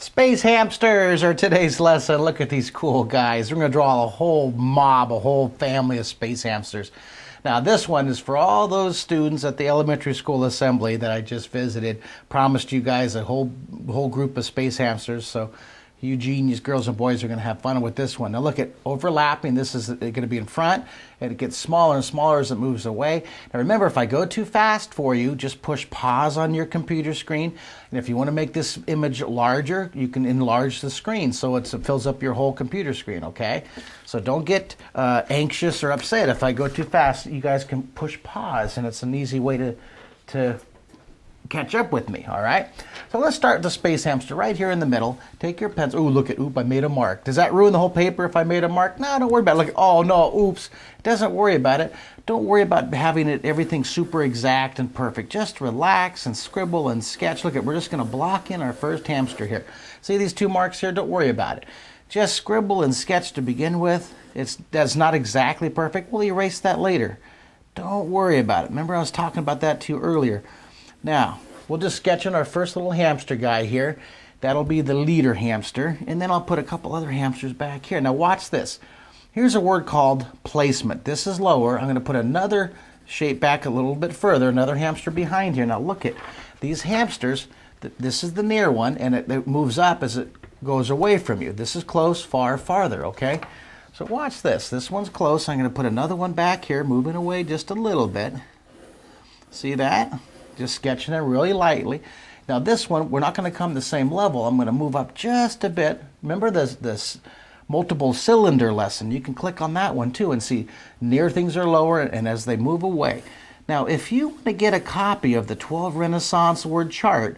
Space hamsters are today's lesson. Look at these cool guys. We're going to draw a whole mob, a whole family of space hamsters. Now this one is for all those students at the elementary school assembly that I just visited. Promised you guys a whole group of space hamsters. So you genius girls and boys are going to have fun with this one. Now look at overlapping. This is going to be in front, and it gets smaller and smaller as it moves away. Now remember, if I go too fast for you, just push pause on your computer screen. And if you want to make this image larger, you can enlarge the screen so it fills up your whole computer screen, okay? So don't get anxious or upset if I go too fast. You guys can push pause, and it's an easy way to catch up with me, all right? So let's start the space hamster right here in the middle. Take your pencil. Ooh, look at, I made a mark. Does that ruin the whole paper if I made a mark? No, don't worry about it. Look, oh no, oops. Doesn't worry about it. Don't worry about having everything super exact and perfect. Just relax and scribble and sketch. Look, we're just gonna block in our first hamster here. See these two marks here? Don't worry about it. Just scribble and sketch to begin with. That's not exactly perfect. We'll erase that later. Don't worry about it. Remember I was talking about that to you earlier. Now, we'll just sketch in our first little hamster guy here. That'll be the leader hamster. And then I'll put a couple other hamsters back here. Now watch this. Here's a word called placement. This is lower. I'm going to put another shape back a little bit further, another hamster behind here. Now look at these hamsters. This is the near one, and it moves up as it goes away from you. This is close, far, farther, okay? So watch this. This one's close. I'm going to put another one back here, moving away just a little bit. See that? Just sketching it really lightly. Now this one, we're not going to come the same level. I'm going to move up just a bit. Remember this multiple cylinder lesson? You can click on that one too and see near things are lower and as they move away. Now if you want to get a copy of the 12 Renaissance word chart,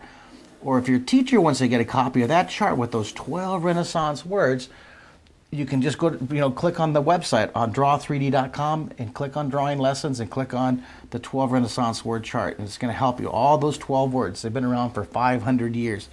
or if your teacher wants to get a copy of that chart with those 12 Renaissance words, you can just go to, click on the website on draw3d.com and click on drawing lessons and click on the 12 Renaissance word chart. And it's going to help you. All those 12 words. They've been around for 500 years.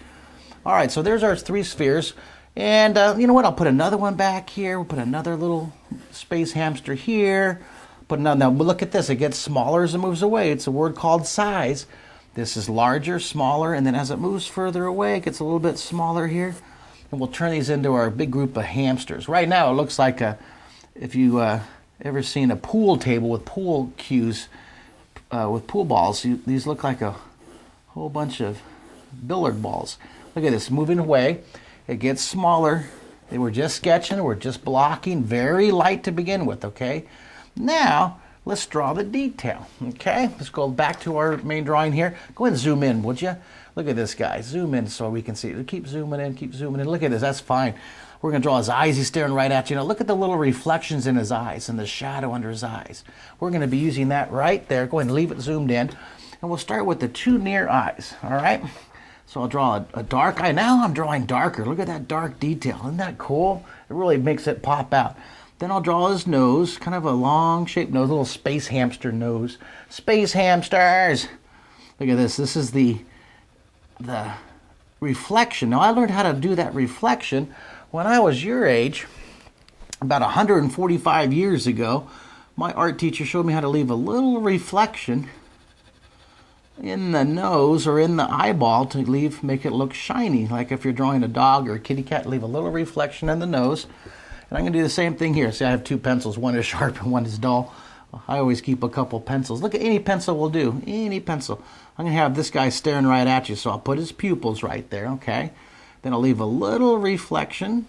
All right, so there's our three spheres. And you know what? I'll put another one back here. We'll put another little space hamster here. Now look at this. It gets smaller as it moves away. It's a word called size. This is larger, smaller, and then as it moves further away, it gets a little bit smaller here. And we'll turn these into our big group of hamsters. Right now it looks like if you ever seen a pool table with pool cues, with pool balls, these look like a whole bunch of billiard balls. Look at this, moving away. It gets smaller. We're just sketching, we're just blocking, very light to begin with, okay? Now, let's draw the detail, okay? Let's go back to our main drawing here. Go ahead and zoom in, would you? Look at this guy. Zoom in so we can see. Keep zooming in, keep zooming in. Look at this. That's fine. We're going to draw his eyes. He's staring right at you. Now, look at the little reflections in his eyes and the shadow under his eyes. We're going to be using that right there. Go ahead and leave it zoomed in. And we'll start with the two near eyes, all right? So I'll draw a dark eye. Now I'm drawing darker. Look at that dark detail. Isn't that cool? It really makes it pop out. Then I'll draw his nose, kind of a long-shaped nose, a little space hamster nose. Space hamsters! Look at this. This is the reflection. Now I learned how to do that reflection when I was your age, about 145 years ago. My art teacher showed me how to leave a little reflection in the nose or in the eyeball to make it look shiny. Like if you're drawing a dog or a kitty cat, leave a little reflection in the nose. And I'm going to do the same thing here. See, I have two pencils. One is sharp and one is dull. I always keep a couple pencils. Look at any pencil will do. Any pencil. I'm going to have this guy staring right at you, so I'll put his pupils right there, okay? Then I'll leave a little reflection.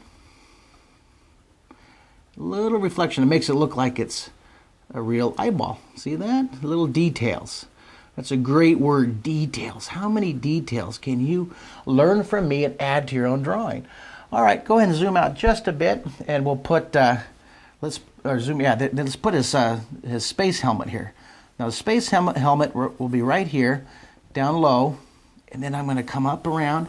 Little reflection. It makes it look like it's a real eyeball. See that? Little details. That's a great word, details. How many details can you learn from me and add to your own drawing? All right, go ahead and zoom out just a bit, and we'll put, let's put his space helmet here. Now the space helmet will be right here, down low, and then I'm going to come up around.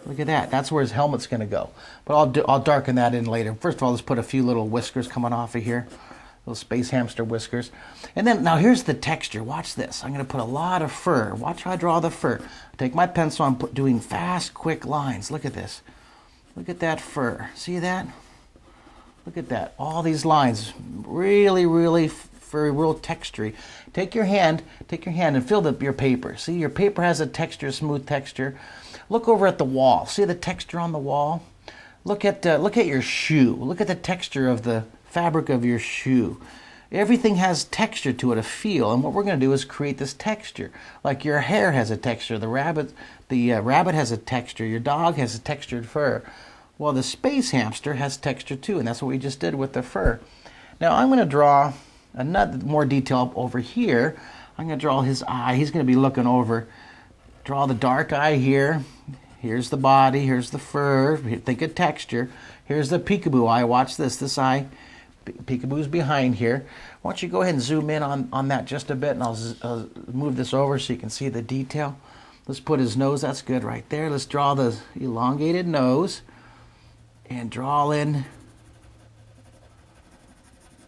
Look at that. That's where his helmet's going to go. But I'll darken that in later. First of all, let's put a few little whiskers coming off of here. Little space hamster whiskers. And then, now here's the texture. Watch this. I'm going to put a lot of fur. Watch how I draw the fur. Take my pencil, I'm doing fast, quick lines. Look at this. Look at that fur. See that? Look at that. All these lines. Really, really furry, real textury. Take your hand and feel your paper. See, your paper has a texture, smooth texture. Look over at the wall. See the texture on the wall? Look at your shoe. Look at the texture of the fabric of your shoe. Everything has texture to it, a feel, and what we're going to do is create this texture. Like your hair has a texture, the rabbit has a texture, your dog has a textured fur. Well, the space hamster has texture too, and that's what we just did with the fur. Now I'm going to draw another more detail over here. I'm going to draw his eye. He's going to be looking over. Draw the dark eye here. Here's the body. Here's the fur. Think of texture. Here's the peekaboo eye. Watch this. This eye. Peekaboo's behind here. Why don't you go ahead and zoom in on that just a bit, and I'll move this over so you can see the detail. Let's put his nose. That's good right there. Let's draw the elongated nose and draw in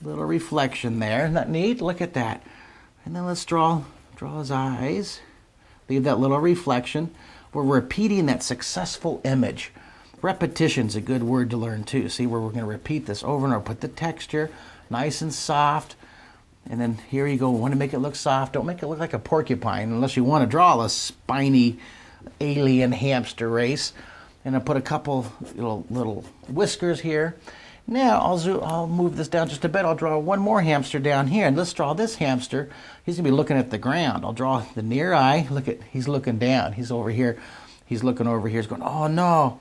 a little reflection there. Isn't that neat? Look at that. And then let's draw his eyes. Leave that little reflection. We're repeating that successful image. Repetition's a good word to learn too. See, where we're going to repeat this over and over. Put the texture nice and soft. And then here you go. We want to make it look soft. Don't make it look like a porcupine unless you want to draw a spiny alien hamster race. And I'll put a couple little whiskers here. Now I'll move this down just a bit. I'll draw one more hamster down here. And let's draw this hamster. He's going to be looking at the ground. I'll draw the near eye. He's looking down. He's over here. He's looking over here. He's going, oh no.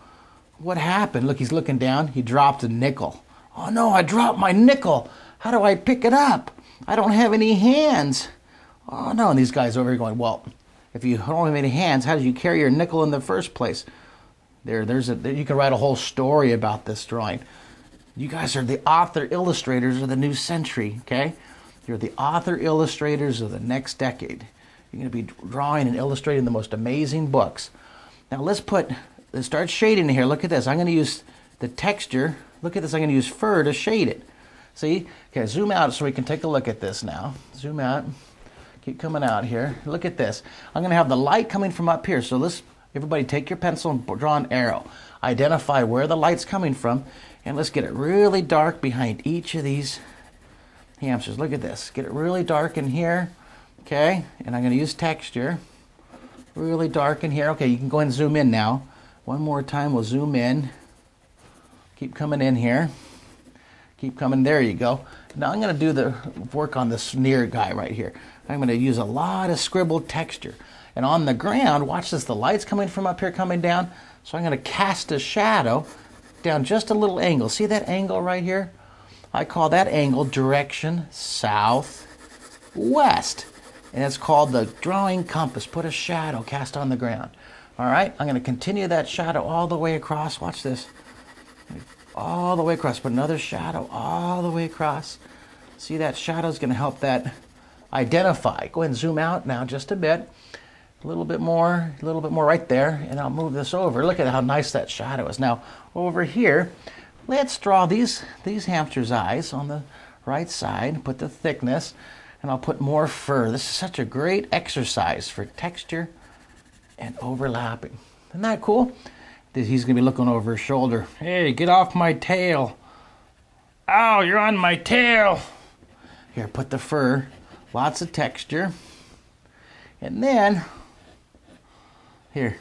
What happened? Look, he's looking down. He dropped a nickel. Oh no, I dropped my nickel. How do I pick it up? I don't have any hands. Oh no, and these guys over here going, well, if you don't have any hands, how did you carry your nickel in the first place? You can write a whole story about this drawing. You guys are the author illustrators of the new century, okay? You're the author illustrators of the next decade. You're going to be drawing and illustrating the most amazing books. Now let's start shading here. Look at this. I'm going to use the texture. Look at this. I'm going to use fur to shade it. See? Okay, zoom out so we can take a look at this now. Zoom out. Keep coming out here. Look at this. I'm going to have the light coming from up here. So everybody take your pencil and draw an arrow. Identify where the light's coming from. And let's get it really dark behind each of these hamsters. Look at this. Get it really dark in here. Okay? And I'm going to use texture. Really dark in here. Okay, you can go ahead and zoom in now. One more time, we'll zoom in. Keep coming in here. Keep coming, there you go. Now I'm going to do the work on this near guy right here. I'm going to use a lot of scribbled texture. And on the ground, watch this, the light's coming from up here, coming down. So I'm going to cast a shadow down just a little angle. See that angle right here? I call that angle direction southwest. And it's called the drawing compass. Put a shadow cast on the ground. All right, I'm going to continue that shadow all the way across. Watch this. All the way across. Put another shadow all the way across. See, that shadow is going to help that identify. Go ahead and zoom out now just a bit. A little bit more right there. And I'll move this over. Look at how nice that shadow is. Now, over here, let's draw these hamsters' eyes on the right side. Put the thickness. And I'll put more fur. This is such a great exercise for texture and overlapping. Isn't that cool? He's going to be looking over his shoulder. Hey, get off my tail. Ow, you're on my tail. Here, put the fur. Lots of texture. And then, here,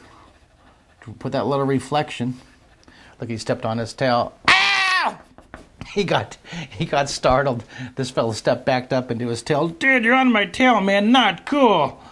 put that little reflection. Look, he stepped on his tail. Ow! He got startled. This fellow stepped back up into his tail. Dude, you're on my tail, man. Not cool.